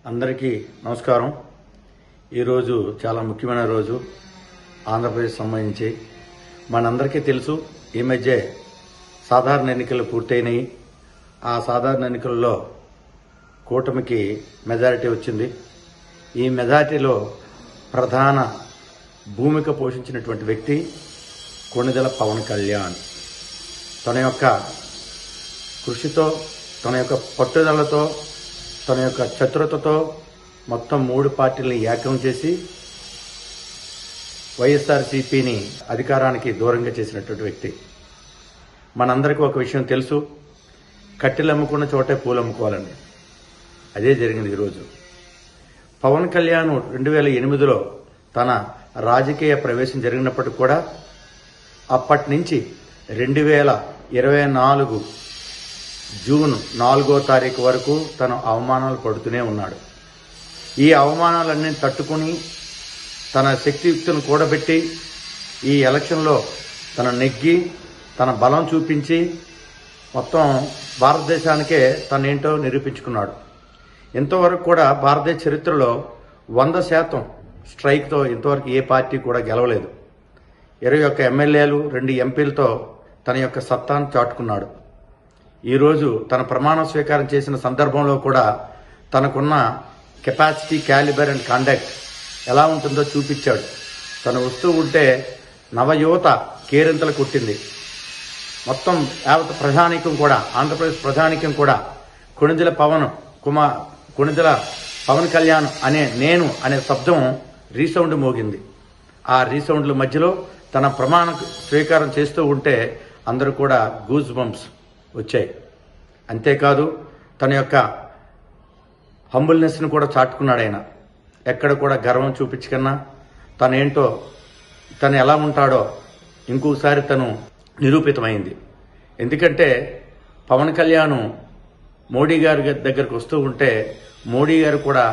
అందరికీ నమస్కారం. ఈరోజు చాలా ముఖ్యమైన రోజు ఆంధ్రప్రదేశ్ సంబంధించి. మనందరికీ తెలుసు, ఈ మధ్య సాధారణ ఎన్నికలు పూర్తయినాయి. ఆ సాధారణ ఎన్నికల్లో కూటమికి మెజారిటీ వచ్చింది. ఈ మెజారిటీలో ప్రధాన భూమిక పోషించినటువంటి వ్యక్తి కొణిదెల పవన్ కళ్యాణ్. తన యొక్క కృషితో, తన యొక్క పట్టుదలతో, తన యొక్క చతురతతో మొత్తం 3 పార్టీలని ఏకం చేసి వైఎస్ఆర్సీపీని అధికారానికి దూరంగా చేసినటువంటి వ్యక్తి. మనందరికీ ఒక విషయం తెలుసు, కట్టెలు అమ్ముకున్న చోటే పూలు అమ్ముకోవాలండి. అదే జరిగింది ఈరోజు. పవన్ కళ్యాణ్ 2008లో తన రాజకీయ ప్రవేశం జరిగినప్పటికి కూడా అప్పటి నుంచి 2024 జూన్ 4వ తారీఖు వరకు తను అవమానాలు పడుతూనే ఉన్నాడు. ఈ అవమానాలన్నీ తట్టుకుని తన శక్తియుక్తులను కూడబెట్టి ఈ ఎలక్షన్లో తన నెగ్గి తన బలం చూపించి మొత్తం భారతదేశానికే తనేంటో నిరూపించుకున్నాడు. ఇంతవరకు కూడా భారతదేశ చరిత్రలో 100% స్ట్రైక్తో ఇంతవరకు ఏ పార్టీ కూడా గెలవలేదు. 21 ఎమ్మెల్యేలు 2 ఎంపీలతో తన యొక్క సత్తాను చాటుకున్నాడు. ఈరోజు తన ప్రమాణ స్వీకారం చేసిన సందర్భంలో కూడా తనకున్న కెపాసిటీ, క్యాలిబర్ అండ్ కండక్ట్ ఎలా ఉంటుందో చూపించాడు. తను వస్తూ ఉంటే నవయువత కేరింతలు కొట్టింది. మొత్తం యావత్ ప్రజానీకం కూడా, ఆంధ్రప్రదేశ్ ప్రజానీకం కూడా కొణిదెల పవన్ కళ్యాణ్ అనే శబ్దం రీసౌండ్ మోగింది. ఆ రీసౌండ్ల మధ్యలో తన ప్రమాణ స్వీకారం చేస్తూ ఉంటే అందరూ కూడా గూస్ బంప్స్ వచ్చాయి. అంతేకాదు తన యొక్క హంబుల్నెస్ని కూడా చాటుకున్నాడు. ఆయన ఎక్కడ కూడా గర్వం చూపించకన్నా తనేంటో, తను ఎలా ఉంటాడో ఇంకోసారి తను నిరూపితమైంది. ఎందుకంటే పవన్ కళ్యాణ్ మోడీ గారి దగ్గరకు వస్తూ ఉంటే మోడీ గారు కూడా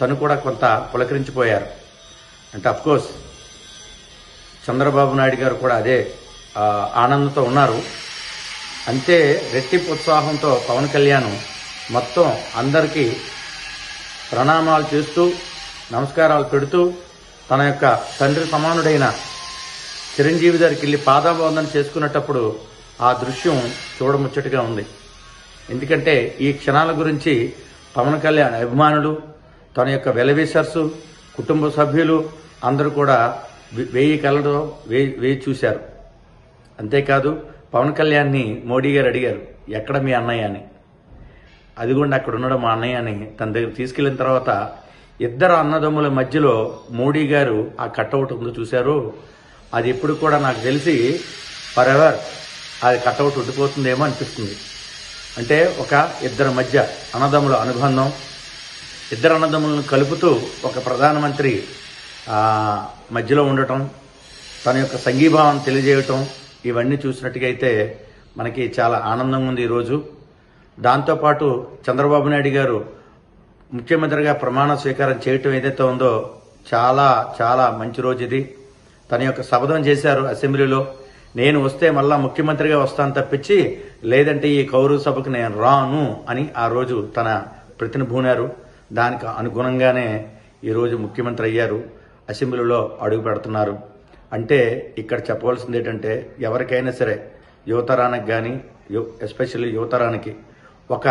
తను కూడా కొంత పులకరించిపోయారు. అంటే అఫ్కోర్స్ చంద్రబాబు నాయుడు గారు కూడా అదే ఆనందంతో ఉన్నారు. అంతే రెట్టింపు ఉత్సాహంతో పవన్ కళ్యాణ్ మొత్తం అందరికీ ప్రణామాలు చేస్తూ, నమస్కారాలు పెడుతూ తన యొక్క తండ్రి సమానుడైన చిరంజీవి దగ్గరికి వెళ్ళి పాదాబంధన చేసుకునేటప్పుడు ఆ దృశ్యం చూడముచ్చటగా ఉంది. ఎందుకంటే ఈ క్షణాల గురించి పవన్ కళ్యాణ్ అభిమానులు, తన యొక్క వెలవిషర్స్, కుటుంబ సభ్యులు అందరూ కూడా 1000 కళ్ళతో వేయి చూశారు. అంతేకాదు పవన్ కళ్యాణ్ని మోడీ గారు అడిగారు, ఎక్కడ మీ అన్నయ్య అని. అది కూడా అక్కడ ఉన్నాడు మా అన్నయ్య అని తన దగ్గర తీసుకెళ్లిన తర్వాత ఇద్దరు అన్నదమ్ముల మధ్యలో మోడీ గారు ఆ కట్అవుట్ ఉందో చూశారు. అది ఎప్పుడు కూడా నాకు తెలిసి ఫర్ ఎవర్ అది కట్అవుట్ ఉండిపోతుందేమో అనిపిస్తుంది. అంటే ఒక ఇద్దరి మధ్య అన్నదమ్ముల అనుబంధం, ఇద్దరు అన్నదమ్ములను కలుపుతూ ఒక ప్రధానమంత్రి మధ్యలో ఉండటం, తన యొక్క సంఘీభావాన్ని తెలియజేయటం, ఇవన్నీ చూసినట్టుగా అయితే మనకి చాలా ఆనందంగా ఉంది ఈరోజు. దాంతోపాటు చంద్రబాబు నాయుడు గారు ముఖ్యమంత్రిగా ప్రమాణ స్వీకారం చేయటం ఏదైతే ఉందో చాలా చాలా మంచి రోజు ఇది. తన యొక్క శపథం చేశారు అసెంబ్లీలో, నేను వస్తే మళ్ళా ముఖ్యమంత్రిగా వస్తాను తప్పించి లేదంటే ఈ కౌరవ సభకు నేను రాను అని ఆ రోజు తన ప్రతినిబూనారు. దానికి అనుగుణంగానే ఈరోజు ముఖ్యమంత్రి అయ్యారు, అసెంబ్లీలో అడుగు పెడుతున్నారు. అంటే ఇక్కడ చెప్పవలసింది ఏంటంటే ఎవరికైనా సరే యువతరానికి కానీ, ఎస్పెషల్లీ యువతరానికి ఒక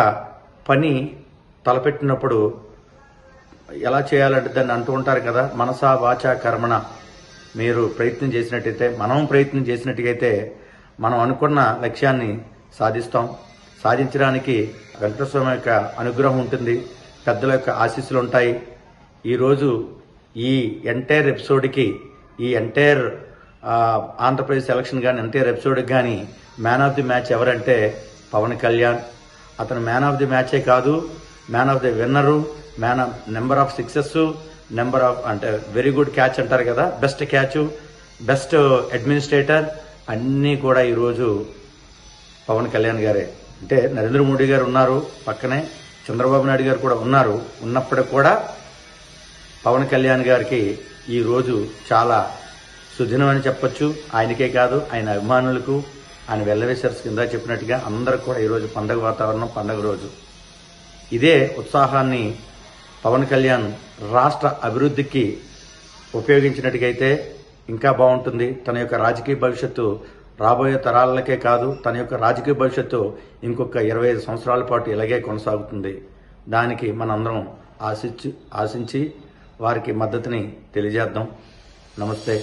పని తలపెట్టినప్పుడు ఎలా చేయాలంటే దాన్ని అంటూ ఉంటారు కదా, మనసా వాచా కర్మణ. మీరు ప్రయత్నం చేసినట్టయితే, మనం ప్రయత్నం చేసినట్టుగైతే మనం అనుకున్న లక్ష్యాన్ని సాధిస్తాం. సాధించడానికి వెంకటేశ్వర స్వామి యొక్క అనుగ్రహం ఉంటుంది, పెద్దల యొక్క ఆశీస్సులు ఉంటాయి. ఈరోజు ఈ ఎంటైర్ ఎపిసోడ్కి, ఈ ఎంటైర్ ఆంధ్రప్రదేశ్ ఎలక్షన్ కానీ ఎంటైర్ ఎపిసోడ్కి కానీ మ్యాన్ ఆఫ్ ది మ్యాచ్ ఎవరంటే పవన్ కళ్యాణ్. అతను మ్యాన్ ఆఫ్ ది మ్యాచే కాదు, man of the winner, man of number of sixes, number of అంటే వెరీ గుడ్ క్యాచ్ అంటారు కదా, బెస్ట్ క్యాచ్, బెస్ట్ అడ్మినిస్ట్రేటర్ అన్నీ కూడా ఈరోజు పవన్ కళ్యాణ్ గారే. అంటే నరేంద్ర మోడీ గారు ఉన్నారు పక్కనే, చంద్రబాబు నాయుడు గారు కూడా ఉన్నారు. ఉన్నప్పటికి కూడా పవన్ కళ్యాణ్ గారికి ఈరోజు చాలా సుదినం అని చెప్పొచ్చు. ఆయనకే కాదు, ఆయన అభిమానులకు, ఆయన వెల్లవేసర్స్ కింద చెప్పినట్టుగా అందరికి కూడా ఈరోజు పండగ వాతావరణం, పండగ రోజు. ఇదే ఉత్సాహాన్ని పవన్ కళ్యాణ్ రాష్ట్ర అభివృద్ధికి ఉపయోగించినట్టుగైతే ఇంకా బాగుంటుంది. తన యొక్క రాజకీయ భవిష్యత్తు రాబోయే తరాలకే కాదు, తన యొక్క రాజకీయ భవిష్యత్తు ఇంకొక 25 సంవత్సరాల పాటు ఇలాగే కొనసాగుతుంది. దానికి మనందరం ఆశించి వారికి మద్దతుని తెలియజేద్దాం. నమస్తే.